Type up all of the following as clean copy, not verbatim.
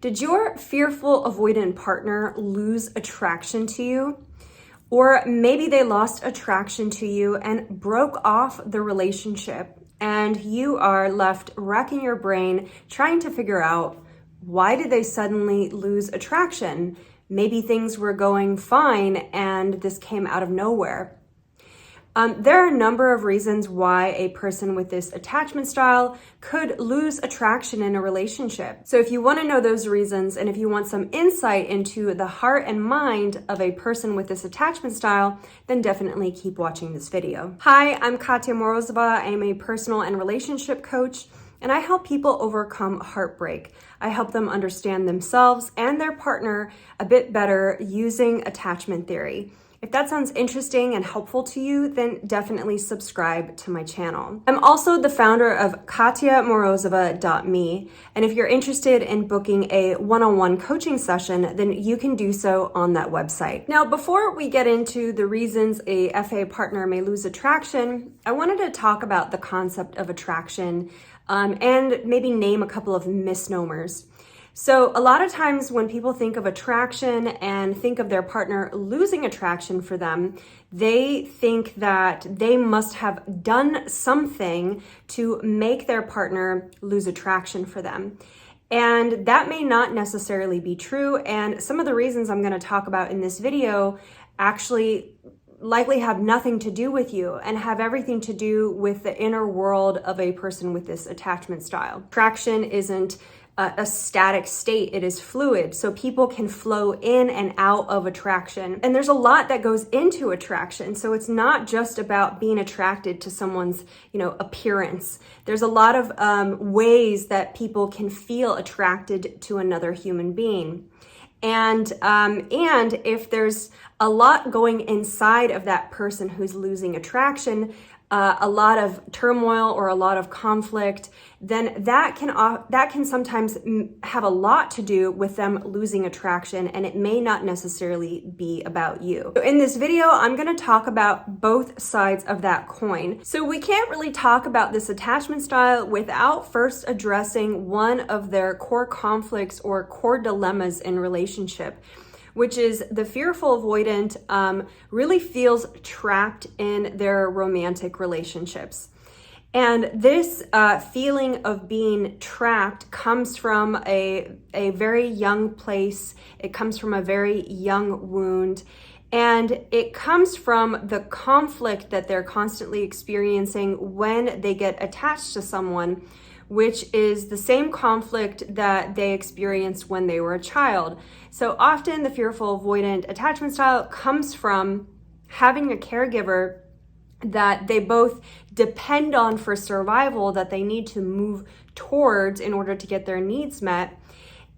Did your fearful avoidant partner lose attraction to you? Or maybe they lost attraction to you and broke off the relationship, and you are left racking your brain trying to figure out, why did they suddenly lose attraction? Maybe things were going fine and this came out of nowhere. There are a number of reasons why a person with this attachment style could lose attraction in a relationship. So if you want to know those reasons, and if you want some insight into the heart and mind of a person with this attachment style, then definitely keep watching this video. Hi, I'm Katya Morozova. I am a personal and relationship coach, and I help people overcome heartbreak. I help them understand themselves and their partner a bit better using attachment theory. If that sounds interesting and helpful to you, then definitely subscribe to my channel. I'm also the founder of KatyaMorozova.me, and if you're interested in booking a one-on-one coaching session, then you can do so on that website. Now, before we get into the reasons a FA partner may lose attraction, I wanted to talk about the concept of attraction and maybe name a couple of misnomers. So a lot of times when people think of attraction and think of their partner losing attraction for them, they think that they must have done something to make their partner lose attraction for them. And that may not necessarily be true. And some of the reasons I'm going to talk about in this video actually likely have nothing to do with you and have everything to do with the inner world of a person with this attachment style. Attraction isn't a static state, it is fluid. So people can flow in and out of attraction. And there's a lot that goes into attraction. So it's not just about being attracted to someone's, appearance. There's a lot of ways that people can feel attracted to another human being. And if there's a lot going inside of that person who's losing attraction, a lot of turmoil or a lot of conflict, then that can sometimes have a lot to do with them losing attraction, and it may not necessarily be about you. So in this video, I'm going to talk about both sides of that coin. So we can't really talk about this attachment style without first addressing one of their core conflicts or core dilemmas in relationship, which is the fearful avoidant really feels trapped in their romantic relationships. And this feeling of being trapped comes from a very young place. It comes from a very young wound. And it comes from the conflict that they're constantly experiencing when they get attached to someone, which is the same conflict that they experienced when they were a child. So often the fearful avoidant attachment style comes from having a caregiver that they both depend on for survival, that they need to move towards in order to get their needs met,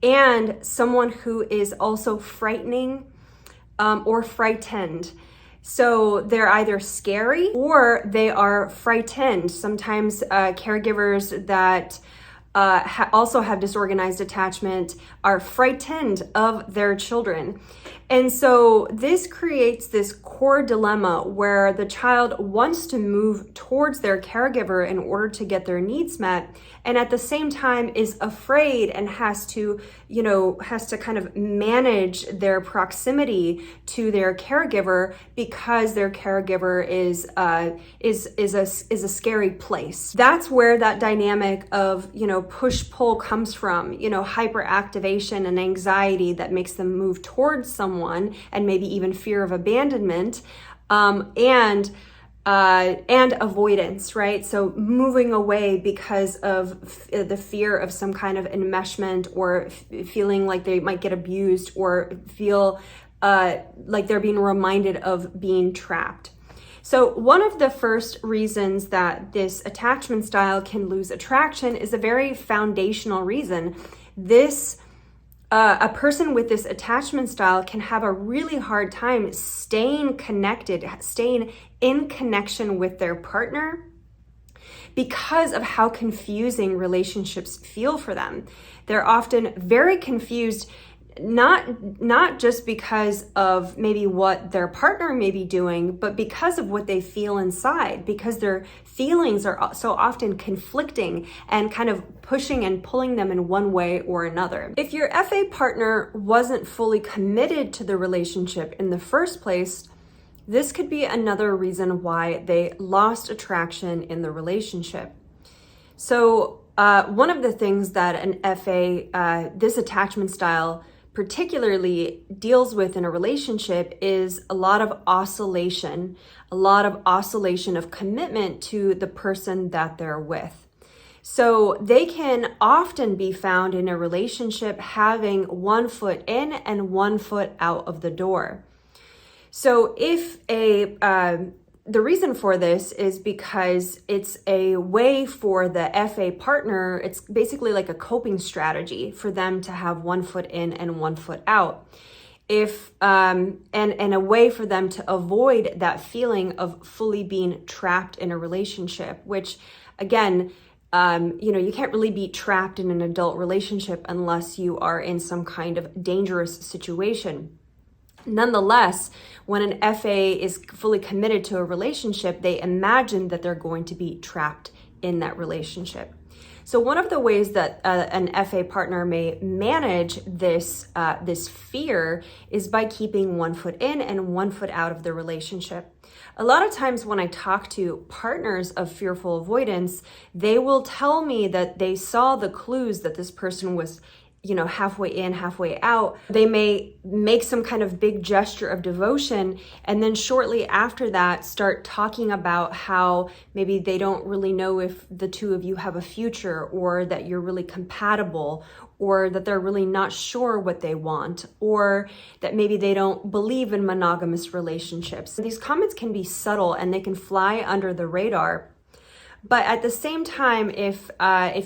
and someone who is also frightening or frightened. So they're either scary or they are frightened. Sometimes caregivers that also have disorganized attachment are frightened of their children. And so this creates this core dilemma where the child wants to move towards their caregiver in order to get their needs met, and at the same time is afraid and has to kind of manage their proximity to their caregiver because their caregiver is a scary place. That's where that dynamic of push-pull comes from, hyperactivation and anxiety that makes them move towards someone, and maybe even fear of abandonment, and avoidance, right? So moving away because of the fear of some kind of enmeshment, or feeling like they might get abused, or feel like they're being reminded of being trapped. So one of the first reasons that this attachment style can lose attraction is a very foundational reason. A person with this attachment style can have a really hard time staying connected, staying in connection with their partner, because of how confusing relationships feel for them. They're often very confused not just because of maybe what their partner may be doing, but because of what they feel inside, because their feelings are so often conflicting and kind of pushing and pulling them in one way or another. If your FA partner wasn't fully committed to the relationship in the first place, this could be another reason why they lost attraction in the relationship. So one of the things that an FA, this attachment style particularly deals with in a relationship is a lot of oscillation of commitment to the person that they're with. So they can often be found in a relationship having one foot in and one foot out of the door. So if the reason for this is because it's a way for the FA partner, it's basically like a coping strategy for them to have one foot in and one foot out. And a way for them to avoid that feeling of fully being trapped in a relationship, which again, you can't really be trapped in an adult relationship unless you are in some kind of dangerous situation. Nonetheless, when an FA is fully committed to a relationship, they imagine that they're going to be trapped in that relationship. So one of the ways that an FA partner may manage this fear is by keeping one foot in and one foot out of the relationship. A lot of times when I talk to partners of fearful avoidance, they will tell me that they saw the clues that this person was halfway in, halfway out. They may make some kind of big gesture of devotion, and then shortly after that start talking about how maybe they don't really know if the two of you have a future, or that you're really compatible, or that they're really not sure what they want, or that maybe they don't believe in monogamous relationships. These comments can be subtle and they can fly under the radar. But at the same time, if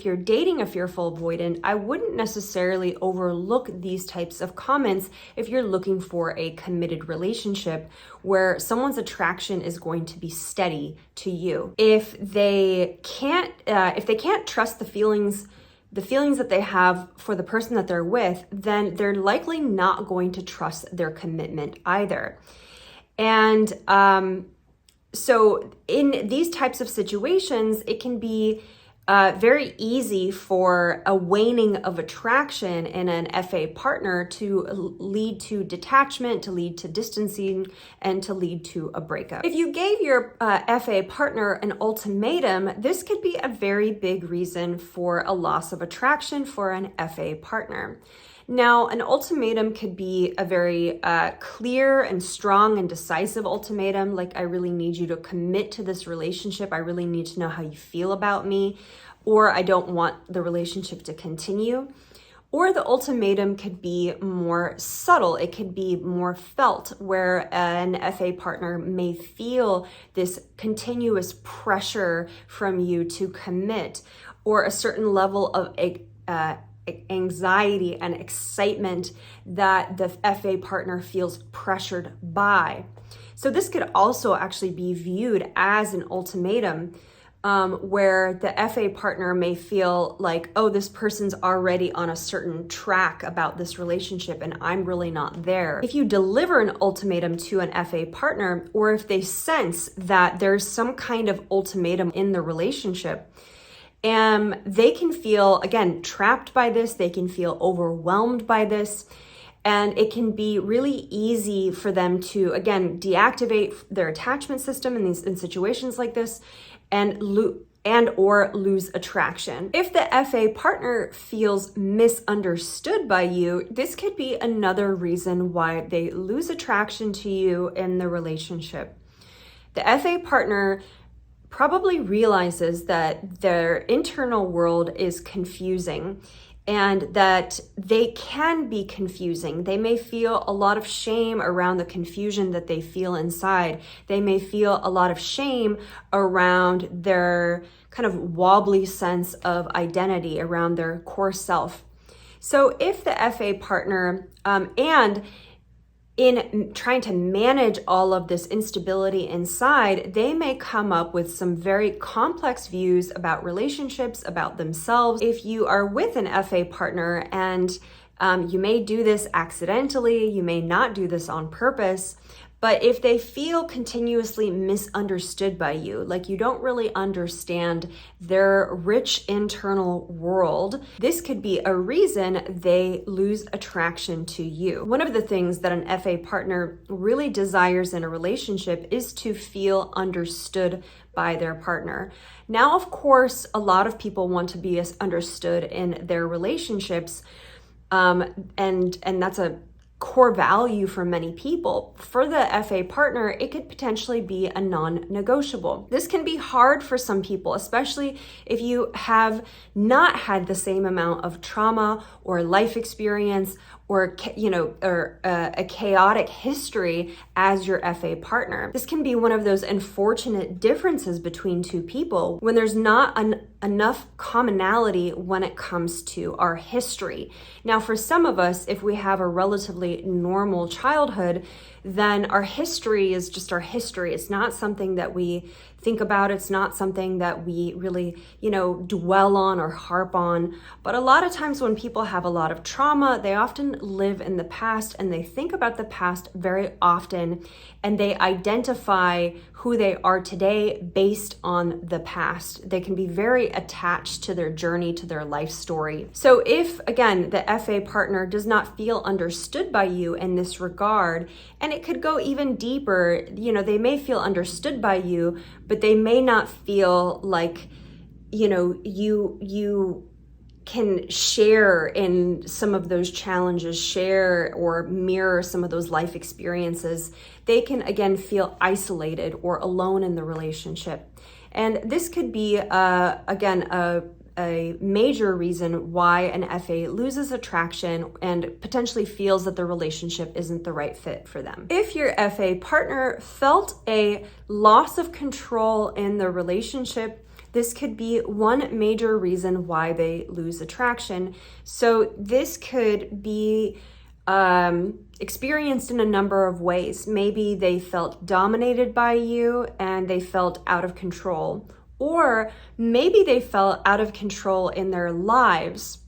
you're dating a fearful avoidant, I wouldn't necessarily overlook these types of comments if you're looking for a committed relationship where someone's attraction is going to be steady to you. If they can't trust the feelings that they have for the person that they're with, then they're likely not going to trust their commitment either. And so in these types of situations, it can be very easy for a waning of attraction in an FA partner to lead to detachment, to lead to distancing, and to lead to a breakup. If you gave your FA partner an ultimatum, this could be a very big reason for a loss of attraction for an FA partner. Now, an ultimatum could be a very clear and strong and decisive ultimatum, like I really need you to commit to this relationship. I really need to know how you feel about me, or I don't want the relationship to continue. Or the ultimatum could be more subtle. It could be more felt, where an FA partner may feel this continuous pressure from you to commit, or a certain level of anxiety and excitement that the FA partner feels pressured by. So this could also actually be viewed as an ultimatum, where the FA partner may feel like, oh, this person's already on a certain track about this relationship and I'm really not there. If you deliver an ultimatum to an FA partner, or if they sense that there's some kind of ultimatum in the relationship, they can feel, again, trapped by this. They can feel overwhelmed by this. And it can be really easy for them to, again, deactivate their attachment system in situations like this and or lose attraction. If the FA partner feels misunderstood by you, this could be another reason why they lose attraction to you in the relationship. The FA partner probably realizes that their internal world is confusing and that they can be confusing. They may feel a lot of shame around the confusion that they feel inside. They may feel a lot of shame around their kind of wobbly sense of identity, around their core self. So if the FA partner, and in trying to manage all of this instability inside, they may come up with some very complex views about relationships, about themselves. If you are with an FA partner and You may do this accidentally, you may not do this on purpose, but if they feel continuously misunderstood by you, like you don't really understand their rich internal world, this could be a reason they lose attraction to you. One of the things that an FA partner really desires in a relationship is to feel understood by their partner. Now, of course, a lot of people want to be understood in their relationships, and that's a core value for many people. For the FA partner, it could potentially be a non-negotiable. This can be hard for some people, especially if you have not had the same amount of trauma or life experience or a chaotic history as your FA partner. This can be one of those unfortunate differences between two people when there's not enough commonality when it comes to our history. Now, for some of us, if we have a relatively normal childhood, then our history is just our history. It's not something that we think about. It's not something that we really, dwell on or harp on. But a lot of times when people have a lot of trauma, they often live in the past and they think about the past very often, and they identify who they are today based on the past. They can be very attached to their journey, to their life story. So if, again, the FA partner does not feel understood by you in this regard, and it could go even deeper, they may feel understood by you, but they may not feel like, you can share in some of those challenges, share or mirror some of those life experiences. They can, again, feel isolated or alone in the relationship. And this could be, a major reason why an FA loses attraction and potentially feels that the relationship isn't the right fit for them. If your FA partner felt a loss of control in the relationship, this could be one major reason why they lose attraction. So this could be experienced in a number of ways. Maybe they felt dominated by you and they felt out of control. Or maybe they felt out of control in their lives.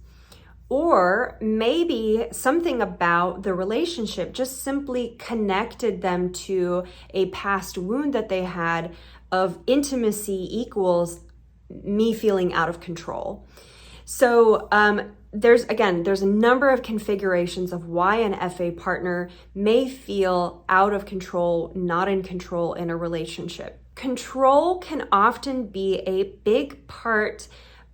Or maybe something about the relationship just simply connected them to a past wound that they had of intimacy equals me feeling out of control. So there's a number of configurations of why an FA partner may feel out of control, not in control in a relationship. Control can often be a big part,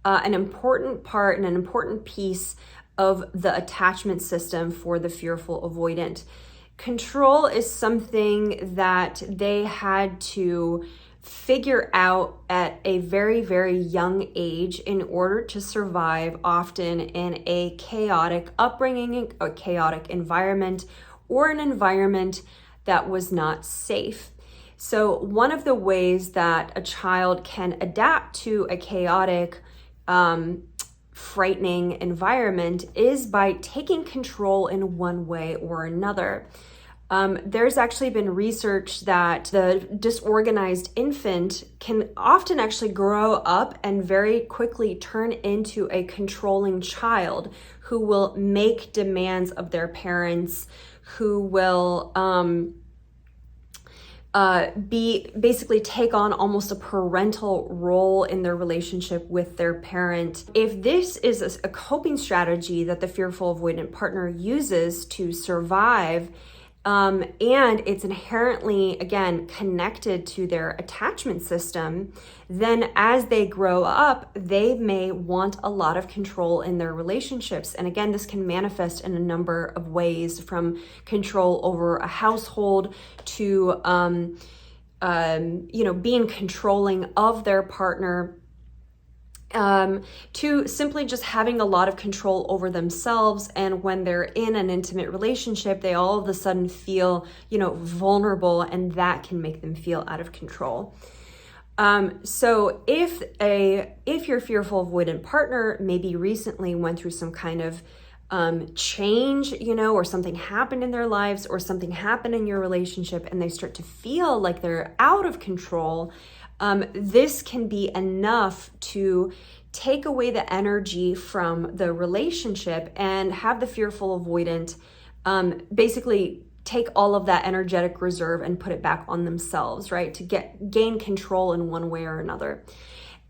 an important part and an important piece of the attachment system for the fearful avoidant. Control is something that they had to figure out at a very, very young age in order to survive, often in a chaotic upbringing, a chaotic environment, or an environment that was not safe. So one of the ways that a child can adapt to a chaotic, frightening environment is by taking control in one way or another. There's actually been research that the disorganized infant can often actually grow up and very quickly turn into a controlling child who will make demands of their parents, who will basically take on almost a parental role in their relationship with their parent. If this is a coping strategy that the fearful avoidant partner uses to survive, and it's inherently, again, connected to their attachment system, then as they grow up, they may want a lot of control in their relationships. And again, this can manifest in a number of ways, from control over a household to, being controlling of their partner, to simply just having a lot of control over themselves. And when they're in an intimate relationship, they all of a sudden feel, vulnerable, and that can make them feel out of control. So if your fearful avoidant partner maybe recently went through some kind of change, or something happened in their lives, or something happened in your relationship, and they start to feel like they're out of control, this can be enough to take away the energy from the relationship and have the fearful avoidant basically take all of that energetic reserve and put it back on themselves, right? To gain control in one way or another.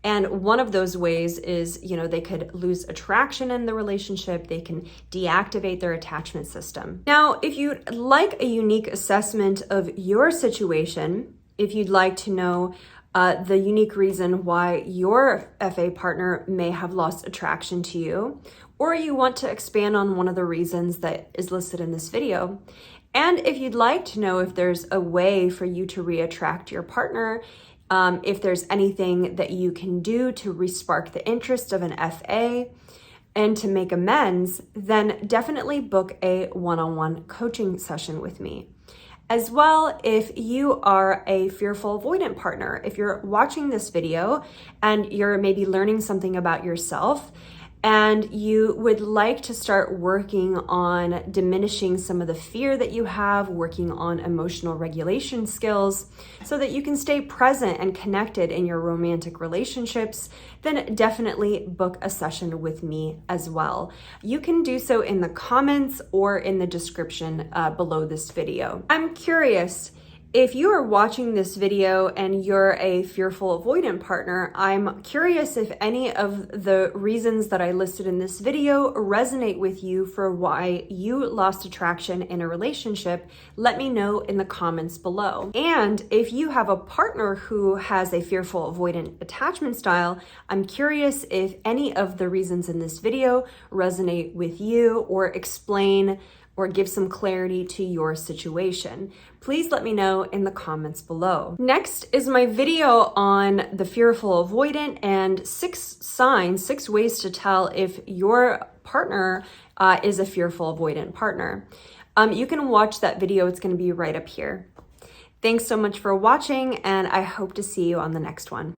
And one of those ways is, they could lose attraction in the relationship. They can deactivate their attachment system. Now, if you'd like a unique assessment of your situation, if you'd like to know the unique reason why your FA partner may have lost attraction to you, or you want to expand on one of the reasons that is listed in this video, and if you'd like to know if there's a way for you to re-attract your partner, if there's anything that you can do to respark the interest of an FA and to make amends, then definitely book a one-on-one coaching session with me. As well, if you are a fearful avoidant partner, if you're watching this video and you're maybe learning something about yourself and you would like to start working on diminishing some of the fear that you have, working on emotional regulation skills so that you can stay present and connected in your romantic relationships, then definitely book a session with me as well. You can do so in the comments or in the description below this video. I'm curious, if you are watching this video and you're a fearful avoidant partner, I'm curious if any of the reasons that I listed in this video resonate with you for why you lost attraction in a relationship. Let me know in the comments below. And if you have a partner who has a fearful avoidant attachment style, I'm curious if any of the reasons in this video resonate with you or explain or give some clarity to your situation. Please let me know in the comments below. Next is my video on the fearful avoidant and 6 ways to tell if your partner is a fearful avoidant partner. You can watch that video, it's gonna be right up here. Thanks so much for watching, and I hope to see you on the next one.